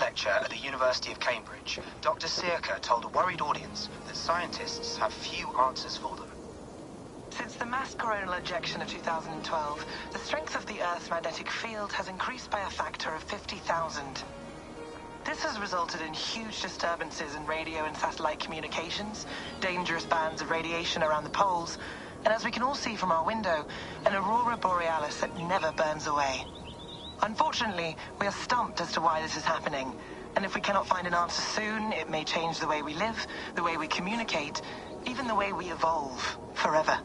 lecture at the University of Cambridge, Dr. Sirka told a worried audience that scientists have few answers for them. Since the mass coronal ejection of 2012, the strength of the Earth's magnetic field has increased by a factor of 50,000. This has resulted in huge disturbances in radio and satellite communications, dangerous bands of radiation around the poles, and as we can all see from our window, an aurora borealis that never burns away. Unfortunately, we are stumped as to why this is happening, and if we cannot find an answer soon, it may change the way we live, the way we communicate, even the way we evolve forever.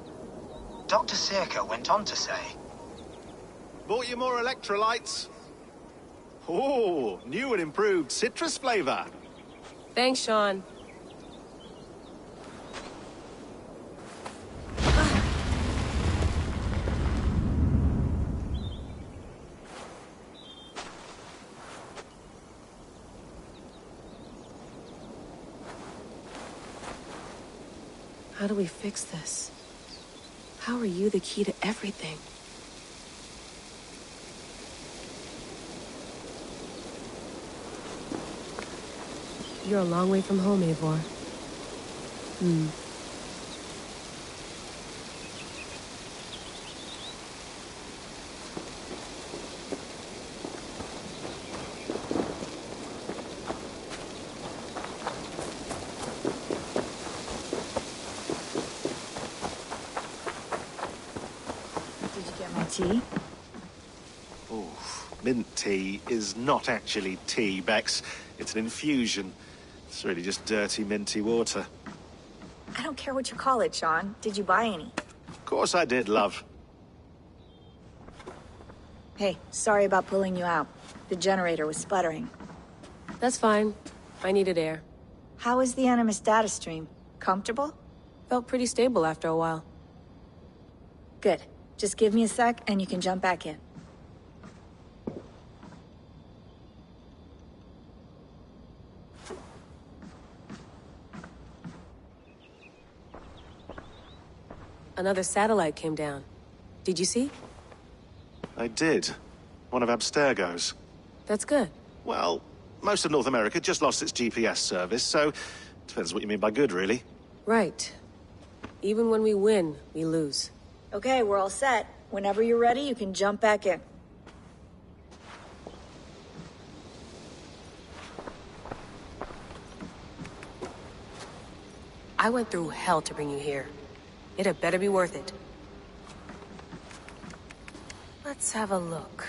Dr. Sirka went on to say, "Bought you more electrolytes? Oh, new and improved citrus flavor." Thanks, Sean. How do we fix this? How are you the key to everything? You're a long way from home, Eivor. Did you get my tea? Oh, mint tea is not actually tea, Bex. It's an infusion. It's really just dirty, minty water. I don't care what you call it, Sean. Did you buy any? Of course I did, love. Hey, sorry about pulling you out. The generator was sputtering. That's fine. I needed air. How is the Animus data stream? Comfortable? Felt pretty stable after a while. Good. Just give me a sec and you can jump back in. Another satellite came down. Did you see? I did. One of Abstergo's. That's good. Well, most of North America just lost its GPS service, so depends what you mean by good, really. Right. Even when we win, we lose. Okay, we're all set. Whenever you're ready, you can jump back in. I went through hell to bring you here. It had better be worth it. Let's have a look.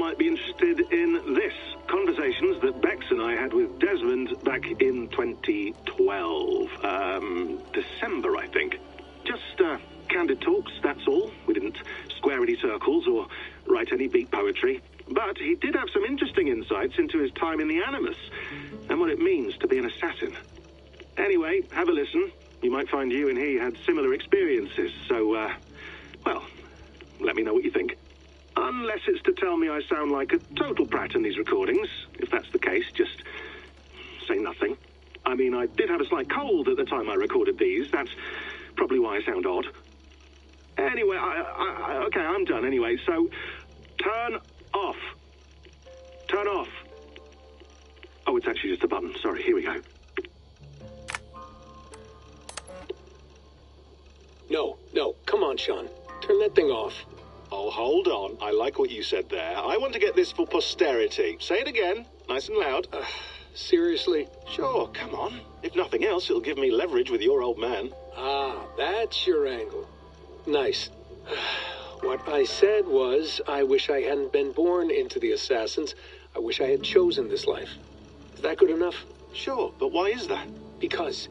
might be interested in this. Conversations that Bex and I had with Desmond back in 2012. December, I think. Just, candid talks, that's all. We didn't square any circles or write any beat poetry. But he did have some interesting insights into his time in the Animus and what it means to be an assassin. Anyway, have a listen. You might find you and he had similar experiences, so, well, let me know what you think. Unless it's to tell me I sound like a total prat in these recordings. If that's the case, just say nothing. I mean, I did have a slight cold at the time I recorded these. That's probably why I sound odd. Anyway, okay, I'm done anyway, so turn off. Turn off. Oh, it's actually just a button. Sorry, here we go. No, come on, Sean. Turn that thing off. Oh, hold on. I like what you said there. I want to get this for posterity. Say it again, nice and loud. Seriously? Sure, come on. If nothing else, it'll give me leverage with your old man. Ah, that's your angle. Nice. What I said was, I wish I hadn't been born into the Assassins. I wish I had chosen this life. Is that good enough? Sure, but why is that? Because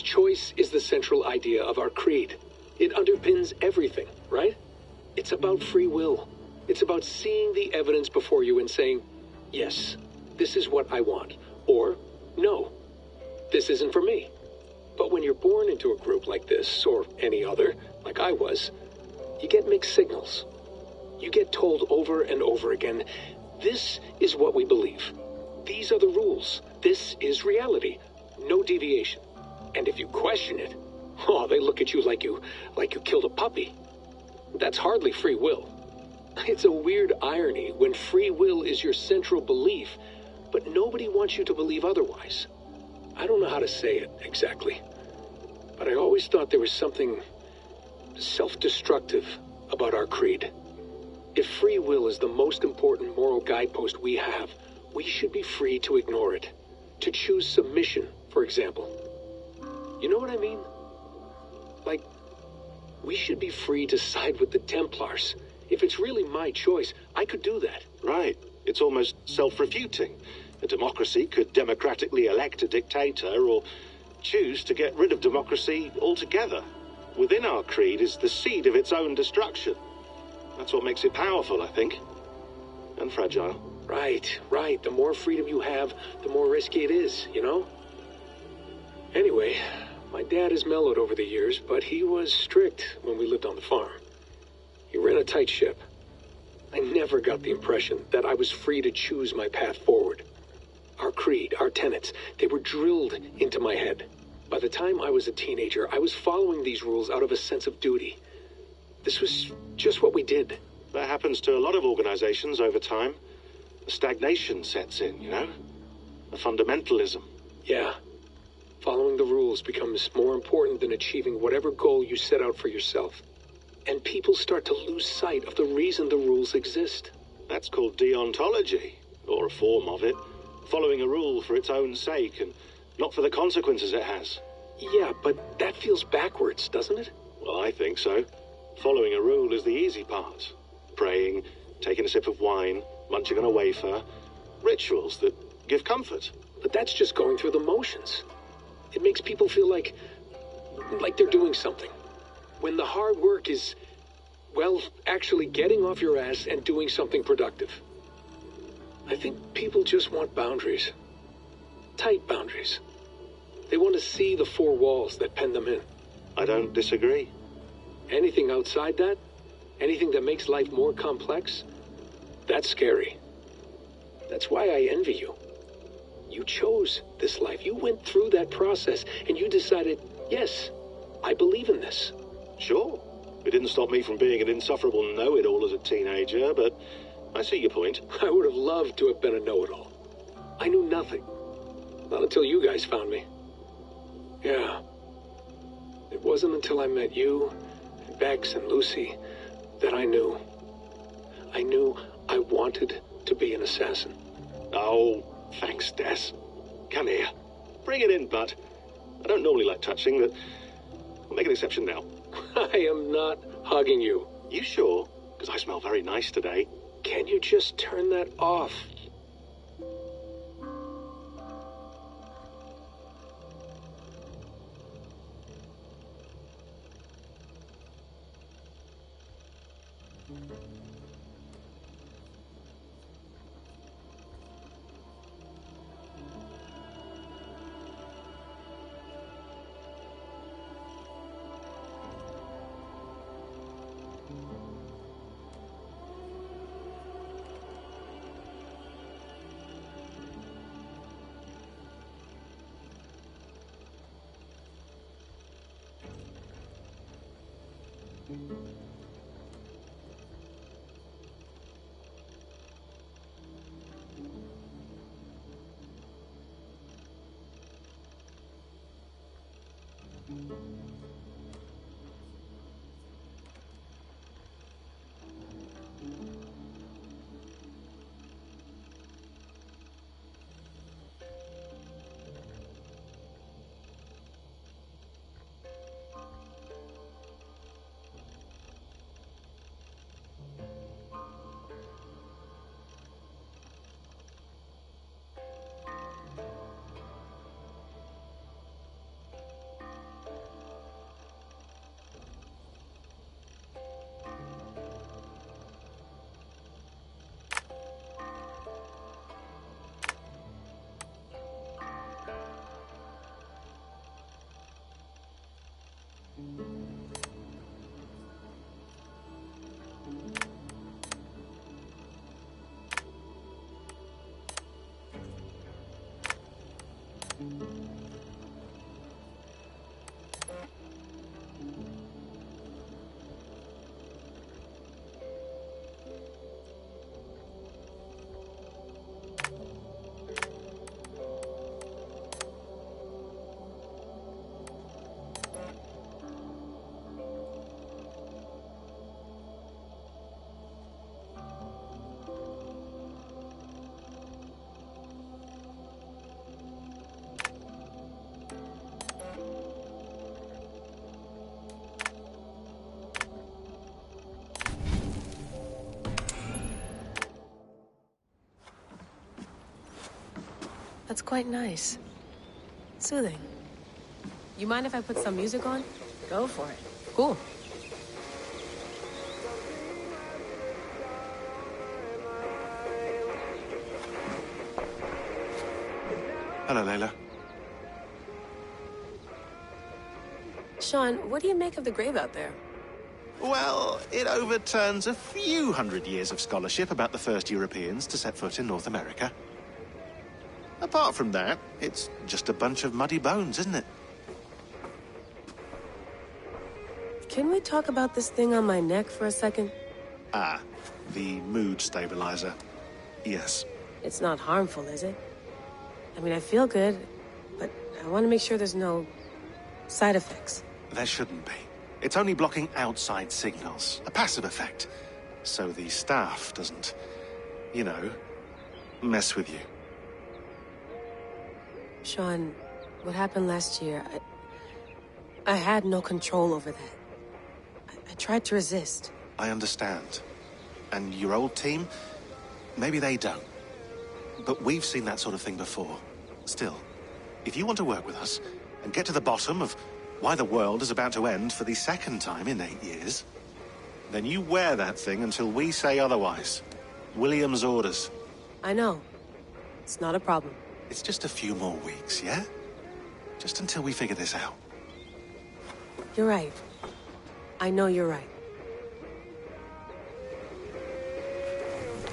choice is the central idea of our creed. It underpins everything, right? It's about free will. It's about seeing the evidence before you and saying, yes, this is what I want. Or, no, this isn't for me. But when you're born into a group like this, or any other, like I was, you get mixed signals. You get told over and over again, this is what we believe. These are the rules. This is reality. No deviation. And if you question it, oh, they look at you like you killed a puppy. That's hardly free will. It's a weird irony when free will is your central belief, but nobody wants you to believe otherwise. I don't know how to say it exactly, but I always thought there was something self-destructive about our creed. If free will is the most important moral guidepost we have, we should be free to ignore it. To choose submission, for example. You know what I mean? Like, we should be free to side with the Templars. If it's really my choice, I could do that. Right. It's almost self-refuting. A democracy could democratically elect a dictator or choose to get rid of democracy altogether. Within our creed is the seed of its own destruction. That's what makes it powerful, I think. And fragile. Right. The more freedom you have, the more risky it is, you know? Anyway, my dad has mellowed over the years, but he was strict when we lived on the farm. He ran a tight ship. I never got the impression that I was free to choose my path forward. Our creed, our tenets, they were drilled into my head. By the time I was a teenager, I was following these rules out of a sense of duty. This was just what we did. That happens to a lot of organizations over time. A stagnation sets in, you know? A fundamentalism. Yeah. Following the rules becomes more important than achieving whatever goal you set out for yourself. And people start to lose sight of the reason the rules exist. That's called deontology, or a form of it. Following a rule for its own sake and not for the consequences it has. Yeah, but that feels backwards, doesn't it? Well, I think so. Following a rule is the easy part. Praying, taking a sip of wine, munching on a wafer. Rituals that give comfort. But that's just going through the motions. It makes people feel like they're doing something. When the hard work is, well, actually getting off your ass and doing something productive. I think people just want boundaries. Tight boundaries. They want to see the four walls that pen them in. I don't disagree. Anything outside that, anything that makes life more complex, that's scary. That's why I envy you. You chose this life. You went through that process, and you decided, yes, I believe in this. Sure. It didn't stop me from being an insufferable know-it-all as a teenager, but I see your point. I would have loved to have been a know-it-all. I knew nothing. Not until you guys found me. Yeah. It wasn't until I met you, and Bex, and Lucy, that I knew. I knew I wanted to be an assassin. Oh, thanks, Des. Come here. Bring it in, bud. I don't normally like touching, but I'll make an exception now. I am not hugging you. You sure? Because I smell very nice today. Can't you just turn that off? That's quite nice. Soothing. You mind if I put some music on? Go for it. Cool. Hello, Layla. Sean, what do you make of the grave out there? Well, it overturns a few hundred years of scholarship about the first Europeans to set foot in North America. Apart from that, it's just a bunch of muddy bones, isn't it? Can we talk about this thing on my neck for a second? Ah, the mood stabilizer. Yes. It's not harmful, is it? I mean, I feel good, but I want to make sure there's no side effects. There shouldn't be. It's only blocking outside signals, a passive effect. So the staff doesn't, you know, mess with you. Sean, what happened last year, I had no control over that. I tried to resist. I understand. And your old team, maybe they don't. But we've seen that sort of thing before. Still, if you want to work with us and get to the bottom of why the world is about to end for the second time in 8 years, then you wear that thing until we say otherwise. William's orders. I know. It's not a problem. It's just a few more weeks, yeah? Just until we figure this out. You're right. I know you're right.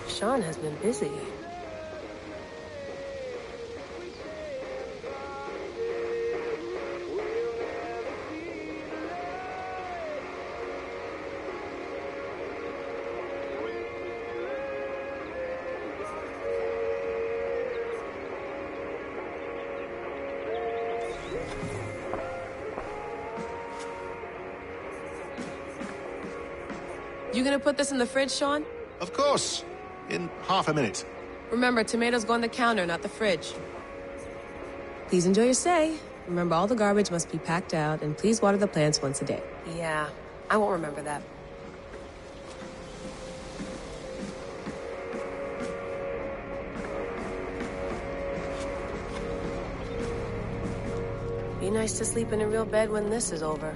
Sean has been busy. You gonna put this in the fridge, Sean? Of course. In half a minute. Remember, tomatoes go on the counter, not the fridge. Please enjoy your stay. Remember, all the garbage must be packed out, and please water the plants once a day. Yeah, I won't remember that. nice to sleep in a real bed when this is over.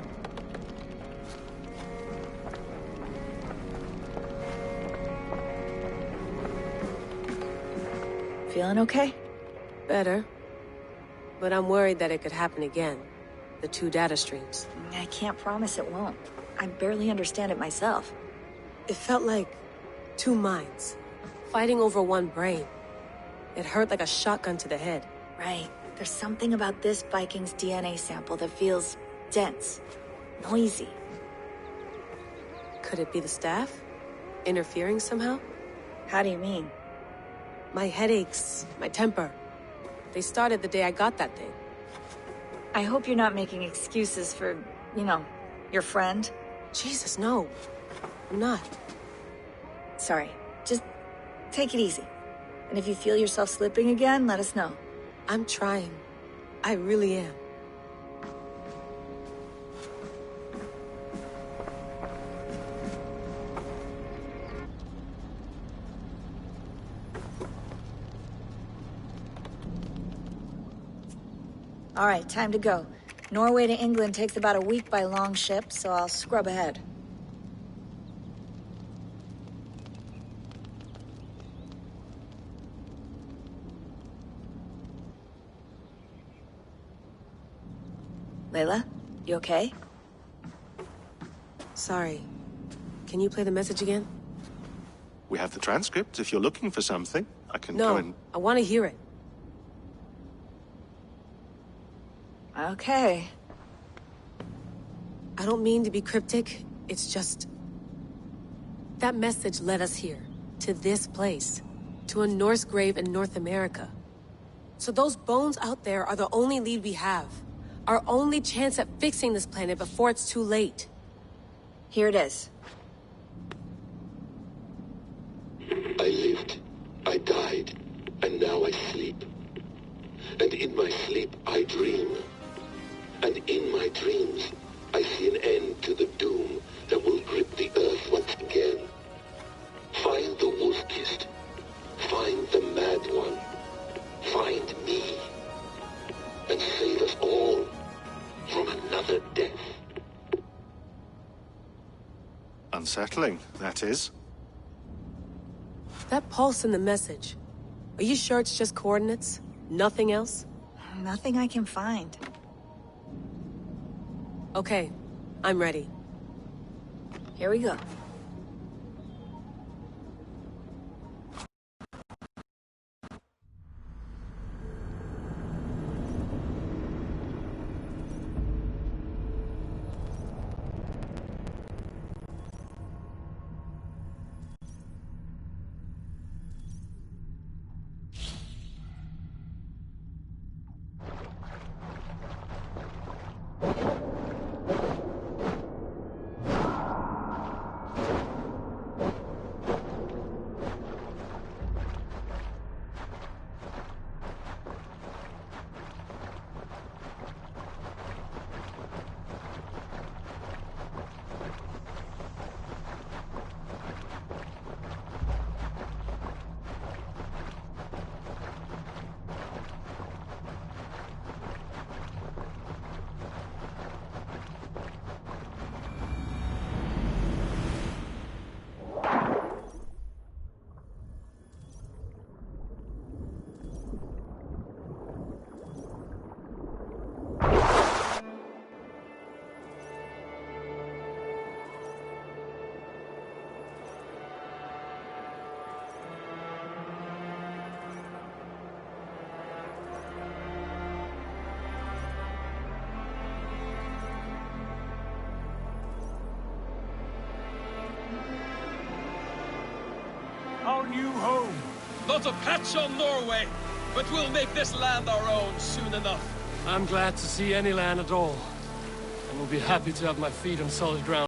Feeling okay? Better. But I'm worried that it could happen again. The two data streams. I can't promise it won't. I barely understand it myself. It felt like two minds, fighting over one brain. It hurt like a shotgun to the head. Right. There's something about this Viking's DNA sample that feels dense, noisy. Could it be the staff? Interfering somehow? How do you mean? My headaches, my temper. They started the day I got that thing. I hope you're not making excuses for, your friend. Jesus, no. I'm not. Sorry. Just take it easy. And if you feel yourself slipping again, let us know. I'm trying. I really am. All right, time to go. Norway to England takes about a week by long ship, so I'll scrub ahead. Layla, you okay? Sorry. Can you play the message again? We have the transcript. If you're looking for something, I can No, go and... I want to hear it. Okay. I don't mean to be cryptic. It's just... that message led us here. To this place. To a Norse grave in North America. So those bones out there are the only lead we have. Our only chance at fixing this planet before it's too late. Here it is. I lived, I died, and now I sleep. And in my sleep I dream. And in my dreams I see an end to the doom that will grip the earth once again. Find the wolf-kissed. Find the mad one. Find me. And save us all from another death. Unsettling, that is. That pulse in the message. Are you sure it's just coordinates? Nothing else? Nothing I can find. Okay, I'm ready. Here we go. Our new home. Not a patch on Norway, but we'll make this land our own soon enough. I'm glad to see any land at all. And will be happy to have my feet on solid ground.